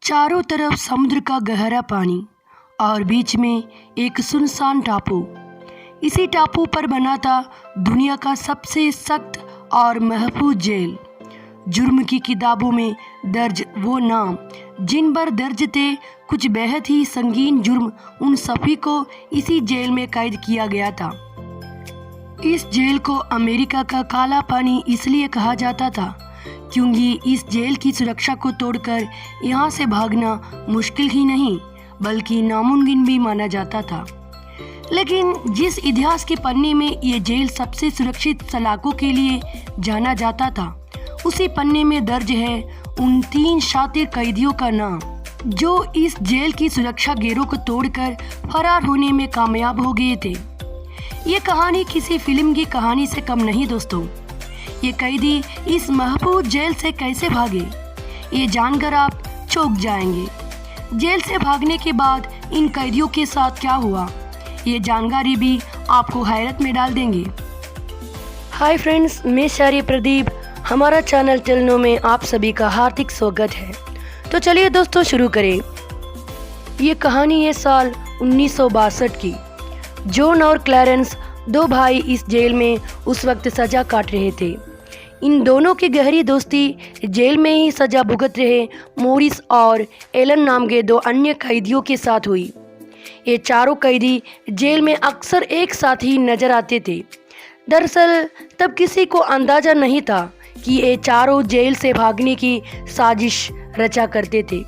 चारों तरफ समुद्र का गहरा पानी और बीच में एक सुनसान टापू। इसी टापू पर बना था दुनिया का सबसे सख्त और महफूज जेल। जुर्म की किताबों में दर्ज वो नाम जिन पर दर्ज थे कुछ बेहद ही संगीन जुर्म, उन सभी को इसी जेल में कैद किया गया था। इस जेल को अमेरिका का काला पानी इसलिए कहा जाता था क्योंकि इस जेल की सुरक्षा को तोड़कर यहाँ से भागना मुश्किल ही नहीं बल्कि नामुमकिन भी माना जाता था। लेकिन जिस इतिहास के पन्ने में ये जेल सबसे सुरक्षित सलाखों के लिए जाना जाता था, उसी पन्ने में दर्ज है उन 3 शातिर कैदियों का नाम जो इस जेल की सुरक्षा घेरों को तोड़कर फरार होने में कामयाब हो गए थे। ये कहानी किसी फिल्म की कहानी से कम नहीं दोस्तों। ये कैदी इस महफूज जेल से कैसे भागे, ये जानकर आप चौंक जाएंगे। जेल से भागने के बाद इन कैदियों के साथ क्या हुआ, ये जानकारी भी आपको हैरत में डाल देंगे। हाय फ्रेंड्स, मैं शारी प्रदीप, हमारा चैनल टेलनो में आप सभी का हार्दिक स्वागत है। तो चलिए दोस्तों शुरू करें। ये कहानी है साल 1962 की। जॉन और क्लैरेंस 2 भाई इस जेल में उस वक्त सज़ा काट रहे थे। इन दोनों की गहरी दोस्ती जेल में ही सज़ा भुगत रहे मॉरिस और एलन नाम के 2 अन्य कैदियों के साथ हुई। ये चारों कैदी जेल में अक्सर एक साथ ही नजर आते थे। दरअसल तब किसी को अंदाज़ा नहीं था कि ये चारों जेल से भागने की साजिश रचा करते थे।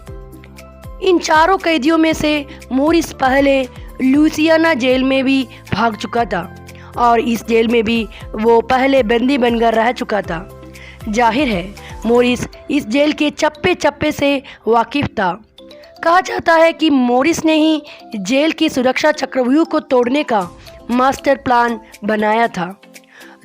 इन चारों कैदियों में से मॉरिस पहले लुइसियाना जेल में भी भाग चुका था और इस जेल में भी वो पहले बंदी बनकर रह चुका था। जाहिर है मॉरिस इस जेल के चप्पे चप्पे से वाकिफ था। कहा जाता है कि मॉरिस ने ही जेल की सुरक्षा चक्रव्यूह को तोड़ने का मास्टर प्लान बनाया था।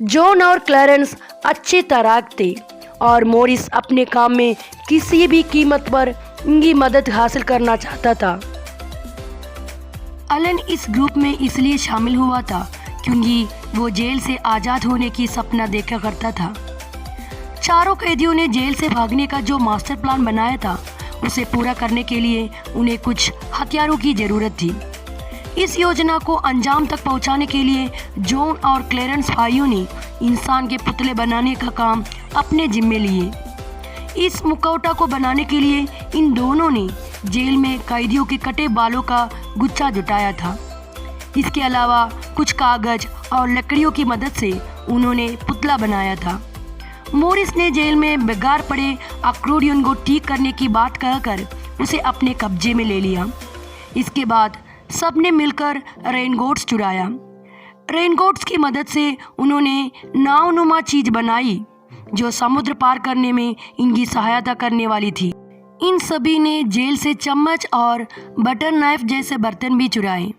जॉन और क्लैरेंस अच्छे तैराक थे और मॉरिस अपने काम में किसी भी कीमत पर उनकी मदद हासिल करना चाहता था। एलन इस ग्रुप में इसलिए शामिल हुआ था क्योंकि वो जेल से आज़ाद होने की सपना देखा करता था। चारों कैदियों ने जेल से भागने का जो मास्टर प्लान बनाया था उसे पूरा करने के लिए उन्हें कुछ हथियारों की ज़रूरत थी। इस योजना को अंजाम तक पहुंचाने के लिए जॉन और क्लैरेंस भाइयों ने इंसान के पुतले बनाने का काम अपने जिम्मे लिए। इस मुखौटा को बनाने के लिए इन दोनों ने जेल में कैदियों के कटे बालों का गुच्छा जुटाया था। इसके अलावा कुछ कागज और लकड़ियों की मदद से उन्होंने पुतला बनाया था। मॉरिस ने जेल में बेकार पड़े अक्रोडियन को ठीक करने की बात कहकर उसे अपने कब्जे में ले लिया। इसके बाद सबने मिलकर रेनकोट्स चुराया। रेनकोट्स की मदद से उन्होंने नावनुमा चीज बनाई जो समुद्र पार करने में इनकी सहायता करने वाली थी। इन सभी ने जेल से चम्मच और बटर नाइफ जैसे बर्तन भी चुराए।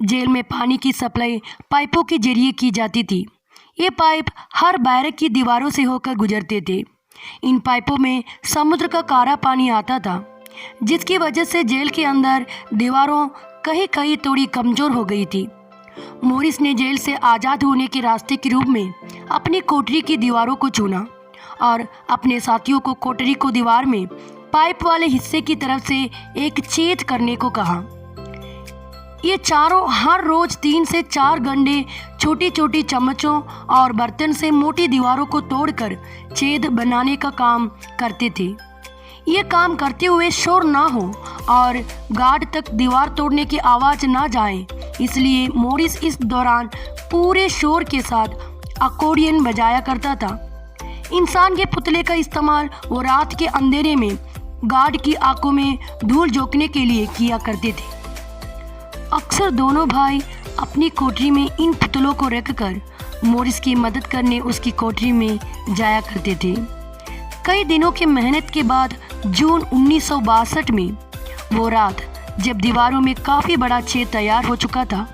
जेल में पानी की सप्लाई पाइपों के जरिए की जाती थी। ये पाइप हर बैरक की दीवारों से होकर गुजरते थे। इन पाइपों में समुद्र का खारा पानी आता था जिसकी वजह से जेल के अंदर दीवारों कहीं कहीं थोड़ी कमज़ोर हो गई थी। मॉरिस ने जेल से आज़ाद होने के रास्ते के रूप में अपनी कोठरी की दीवारों को चुना और अपने साथियों को कोठरी को दीवार में पाइप वाले हिस्से की तरफ से एक छेद करने को कहा। ये चारों हर रोज 3 से 4 घंटे छोटी छोटी चम्मचों और बर्तन से मोटी दीवारों को तोड़कर छेद बनाने का काम करते थे। ये काम करते हुए शोर ना हो और गार्ड तक दीवार तोड़ने की आवाज़ ना जाए, इसलिए मॉरिस इस दौरान पूरे शोर के साथ अकॉर्डियन बजाया करता था। इंसान के पुतले का इस्तेमाल वो रात के अंधेरे में गार्ड की आंखों में धूल झोंकने के लिए किया करते थे। अक्सर दोनों भाई अपनी कोठरी में इन पुतलों को रखकर मॉरिस की मदद करने उसकी कोठरी में जाया करते थे। कई दिनों की मेहनत के बाद जून 1962 में वो रात जब दीवारों में काफ़ी बड़ा छेद तैयार हो चुका था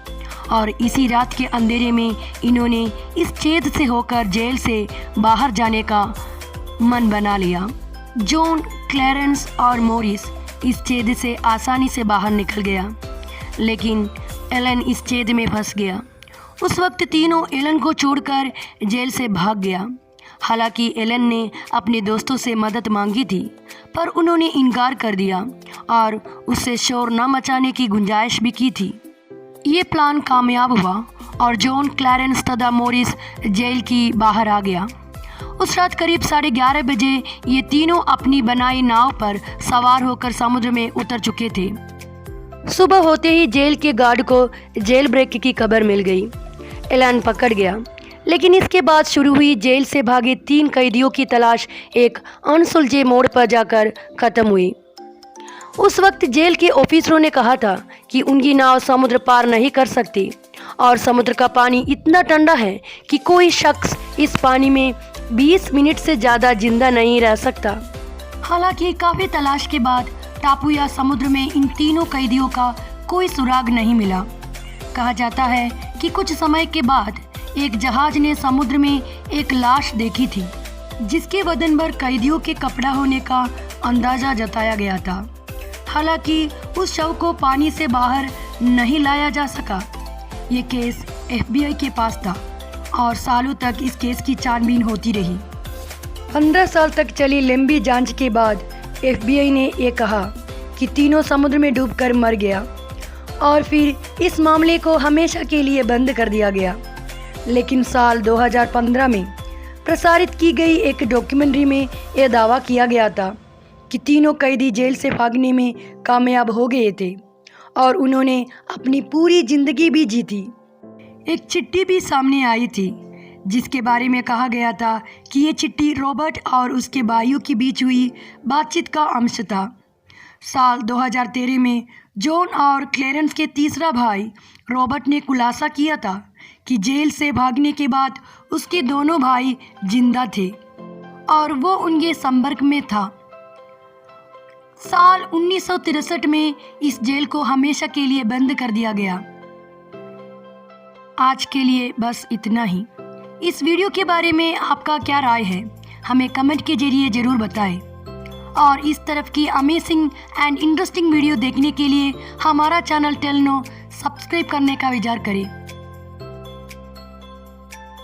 और इसी रात के अंधेरे में इन्होंने इस छेद से होकर जेल से बाहर जाने का मन बना लिया। जॉन, क्लैरेंस और मॉरिस इस छेद से आसानी से बाहर निकल गया, लेकिन एलन इस छेद में फंस गया। उस वक्त तीनों एलन को छोड़कर जेल से भाग गया। हालांकि एलन ने अपने दोस्तों से मदद मांगी थी, पर उन्होंने इनकार कर दिया और उससे शोर न मचाने की गुंजाइश भी की थी। ये प्लान कामयाब हुआ और जॉन, क्लैरेंस तथा मॉरिस जेल की बाहर आ गया। उस रात करीब 11:30 बजे ये तीनों अपनी बनाई नाव पर सवार होकर समुद्र में उतर चुके थे। सुबह होते ही जेल के गार्ड को जेल ब्रेक की खबर मिल गई। एलन पकड़ गया, लेकिन इसके बाद शुरू हुई जेल से भागे 3 कैदियों की तलाश एक अनसुलझे मोड़ पर जाकर खत्म हुई। उस वक्त जेल के ऑफिसरों ने कहा था कि उनकी नाव समुद्र पार नहीं कर सकती और समुद्र का पानी इतना ठंडा है कि कोई शख्स इस पानी में 20 मिनट से ज़्यादा जिंदा नहीं रह सकता। हालांकि काफ़ी तलाश के बाद टापू या समुद्र में इन तीनों कैदियों का कोई सुराग नहीं मिला। कहा जाता है कि कुछ समय के बाद एक जहाज ने समुद्र में एक लाश देखी थी, जिसके बदन पर कैदियों के कपड़ा होने का अंदाज़ा जताया गया था। हालांकि उस शव को पानी से बाहर नहीं लाया जा सका। ये केस FBI के पास था और सालों तक इस केस की छानबीन होती रही। 15 साल तक चली लंबी जांच के बाद FBI ने ये कहा कि तीनों समुद्र में डूबकर मर गया और फिर इस मामले को हमेशा के लिए बंद कर दिया गया। लेकिन साल 2015 में प्रसारित की गई एक डॉक्यूमेंट्री में यह दावा किया गया था कि तीनों कैदी जेल से भागने में कामयाब हो गए थे और उन्होंने अपनी पूरी जिंदगी भी जी थी। एक चिट्ठी भी सामने आई थी जिसके बारे में कहा गया था कि ये चिट्ठी रॉबर्ट और उसके भाइयों के बीच हुई बातचीत का अंश था। साल 2013 में जॉन और क्लैरेंस के तीसरा भाई रॉबर्ट ने खुलासा किया था कि जेल से भागने के बाद उसके दोनों भाई जिंदा थे और वो उनके संपर्क में था। साल 1963 में इस जेल को हमेशा के लिए बंद कर दिया गया। आज के लिए बस इतना ही। इस वीडियो के बारे में आपका क्या राय है, हमें कमेंट के जरिए ज़रूर बताएं और इस तरफ की अमेजिंग एंड इंटरेस्टिंग वीडियो देखने के लिए हमारा चैनल टेल नो सब्सक्राइब करने का विचार करें।